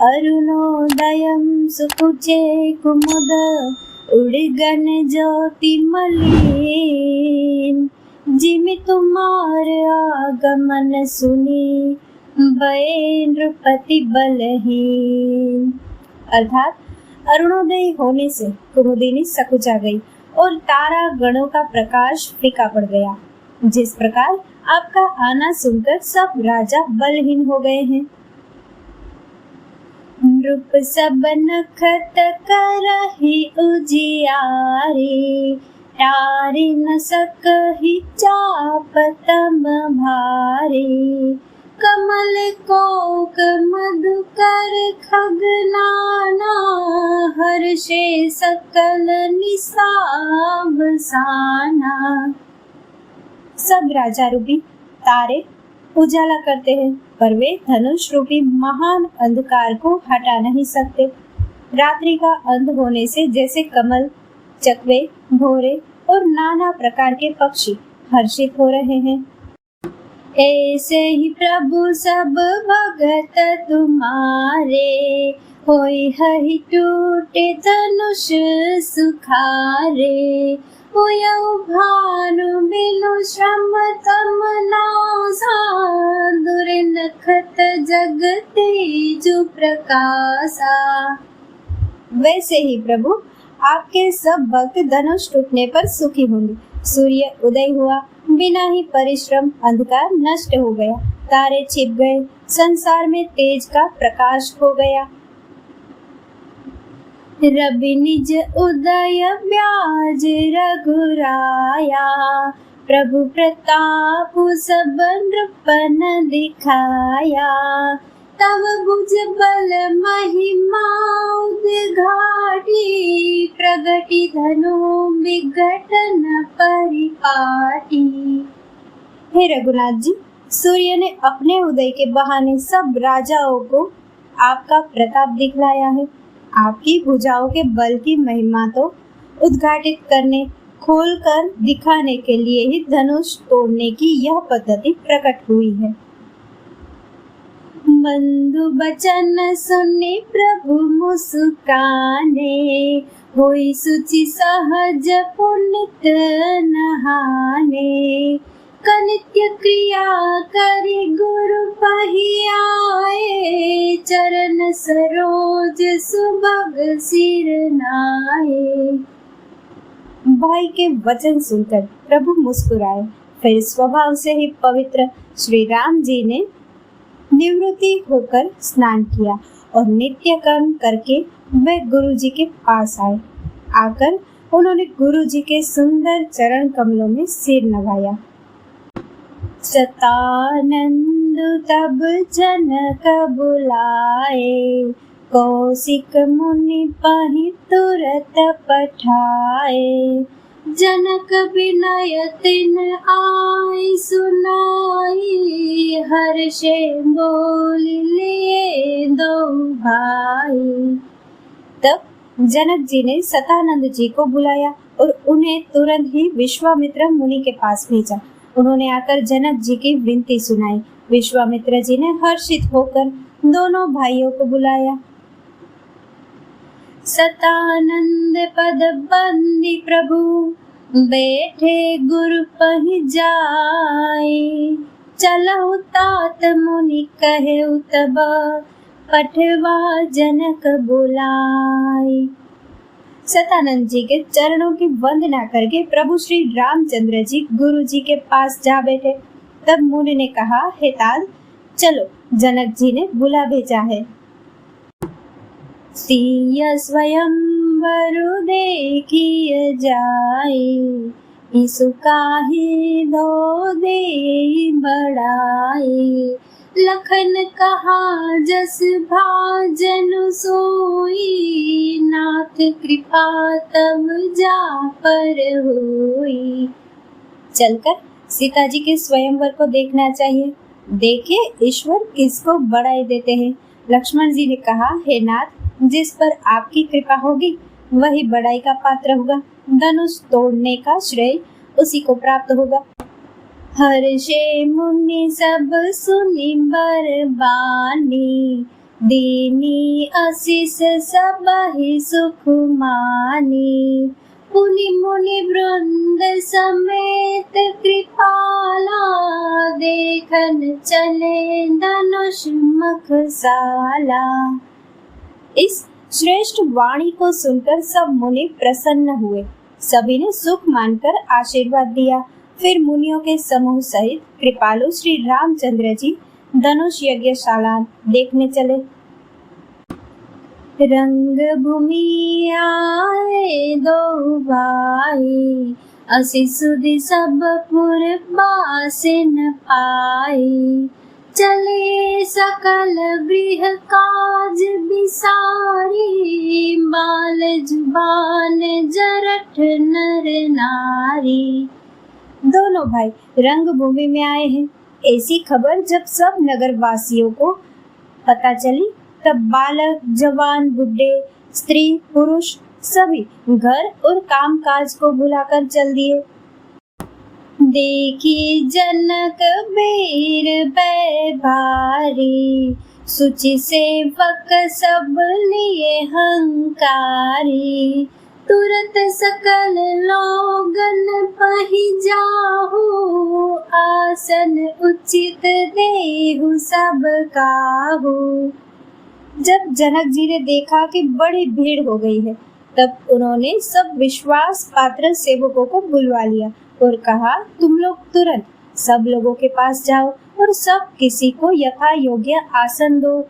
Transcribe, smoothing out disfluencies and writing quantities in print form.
अरुणोदयं सुकुचे कुमुद उड़गन ज्योति मलिन। जिमि तुम्हार आगमन सुनी भये नृपति बलहीन। अर्थात अरुणोदय होने से कुमुदिनी सकुचा गई और तारा गणों का प्रकाश फीका पड़ गया। जिस प्रकार आपका आना सुनकर सब राजा बलहीन हो गए हैं। नृप सब नखत करहि उजियारे, टारि न सकहि चाप तम भारे। कमल कोक मधुकर खगनाना, हर्षे सकल निसाब साना। सब राजा रूपी तारे उजाला करते हैं, पर वे धनुष रूपी महान अंधकार को हटा नहीं सकते। रात्रि का अंत होने से जैसे कमल, चकवे, भौरे और नाना प्रकार के पक्षी हर्षित हो रहे हैं, ऐसे ही प्रभु सब भगत तुम्हारे। होई हहि टूटे धनुष सुखारे, होयउ भानु बिनु श्रम तम नासा। दुर नखत जग तेजु प्रकाशा। वैसे ही प्रभु आपके सब भक्त धनुष टूटने पर सुखी होंगे। सूर्य उदय हुआ, बिना ही परिश्रम अंधकार नष्ट हो गया, तारे छिप गए, संसार में तेज का प्रकाश हो गया। रवि निज उदय ब्याज रघुराया, प्रभु प्रताप सब नृपन दिखाया। तब भुज बल महिमा उद्घाटी, प्रगति धनु विघटन परिपाटी। हे रघुनाथ जी, सूर्य ने अपने उदय के बहाने सब राजाओं को आपका प्रताप दिखलाया है। आपकी भुजाओं के बल की महिमा तो उद्घाटित करने, खोलकर दिखाने के लिए ही धनुष तोड़ने की यह पद्धति प्रकट हुई है। बंधु बचन सुनि प्रभु मुस्काने, होई सुचि सहज पुनित नहाने। कनित्य क्रिया करि गुरु पहियाए, चरण सरोज सुभग सिर नाए। भाई के वचन सुनकर प्रभु मुस्कुराए। फिर स्वभाव से ही पवित्र श्री राम जी ने निवृत्ति होकर स्नान किया और नित्य कर्म करके वे गुरु जी के पास आए। आकर उन्होंने गुरु जी के सुंदर चरण कमलों में सिर नवाया। सतानंद तब जनक बुलाए, कौशिक मुनि पहि तुरत पठाए। जनक विनय तिन आई सुनाई, हर्षे बोल लिए दो भाई। तब जनक जी ने सतानंद जी को बुलाया और उन्हें तुरंत ही विश्वामित्र मुनि के पास भेजा। उन्होंने आकर जनक जी की विनती सुनाई। विश्वामित्र जी ने हर्षित होकर दोनों भाइयों को बुलाया। सतानंद पद बंदी प्रभु, बैठे गुरु पहि जाए। चलहु तात मुनि कहे तब, पठवा जनक बुलाए। सतानंद जी के चरणों की वंदना करके प्रभु श्री रामचंद्र जी गुरु जी के पास जा बैठे। तब मुनि ने कहा, हे तात, चलो, जनक जी ने बुला भेजा है। सिय स्वयंवर देखिय जाए, इसु काहि धो देहि बढ़ाए। लखन कहा जस भाजन सोई, नाथ कृपा तब जा पर होई। चलकर सीता जी के स्वयंवर को देखना चाहिए। देखिए ईश्वर किसको बढ़ाई देते हैं। लक्ष्मण जी ने कहा, हे नाथ, जिस पर आपकी कृपा होगी वही बढ़ाई का पात्र होगा। धनुष तोड़ने का श्रेय उसी को प्राप्त होगा। हर्षे मुनि सब सुनि बरबानी, दीनी आशीष सबहि सुख मानी। पुनि मुनि वृंद समेत कृपाला, देखन चले धनुष मखसाला। इस श्रेष्ठ वाणी को सुनकर सब मुनि प्रसन्न हुए। सभी ने सुख मानकर आशीर्वाद दिया। फिर मुनियों के समूह सहित कृपालु श्री रामचंद्र जी धनुष यज्ञशाला देखने चले। रंग भूमि आए दो भाई, असि सुधि सब पुर बासिन पाई। चले सकल गृह काज बिसारी, बाल जुबान जरठ नर नारी। दोनों भाई रंग भूमि में आए हैं। ऐसी खबर जब सब नगर वासियों को पता चली, तब बालक जवान बुढ़े स्त्री पुरुष सभी घर और काम काज को भुलाकर चल दिए। देखी जनक वीर भारी, सुचि सेवक सब लिए हंकारी। तुरत सकल लोगन पहि जाहु, आसन उचित देहु सब काहू। जब जनक जी ने देखा कि बड़ी भीड़ हो गई है, तब उन्होंने सब विश्वास पात्र सेवकों को बुलवा लिया और कहा, तुम लोग तुरंत सब लोगों के पास जाओ और सब किसी को यथा योग्य आसन दो।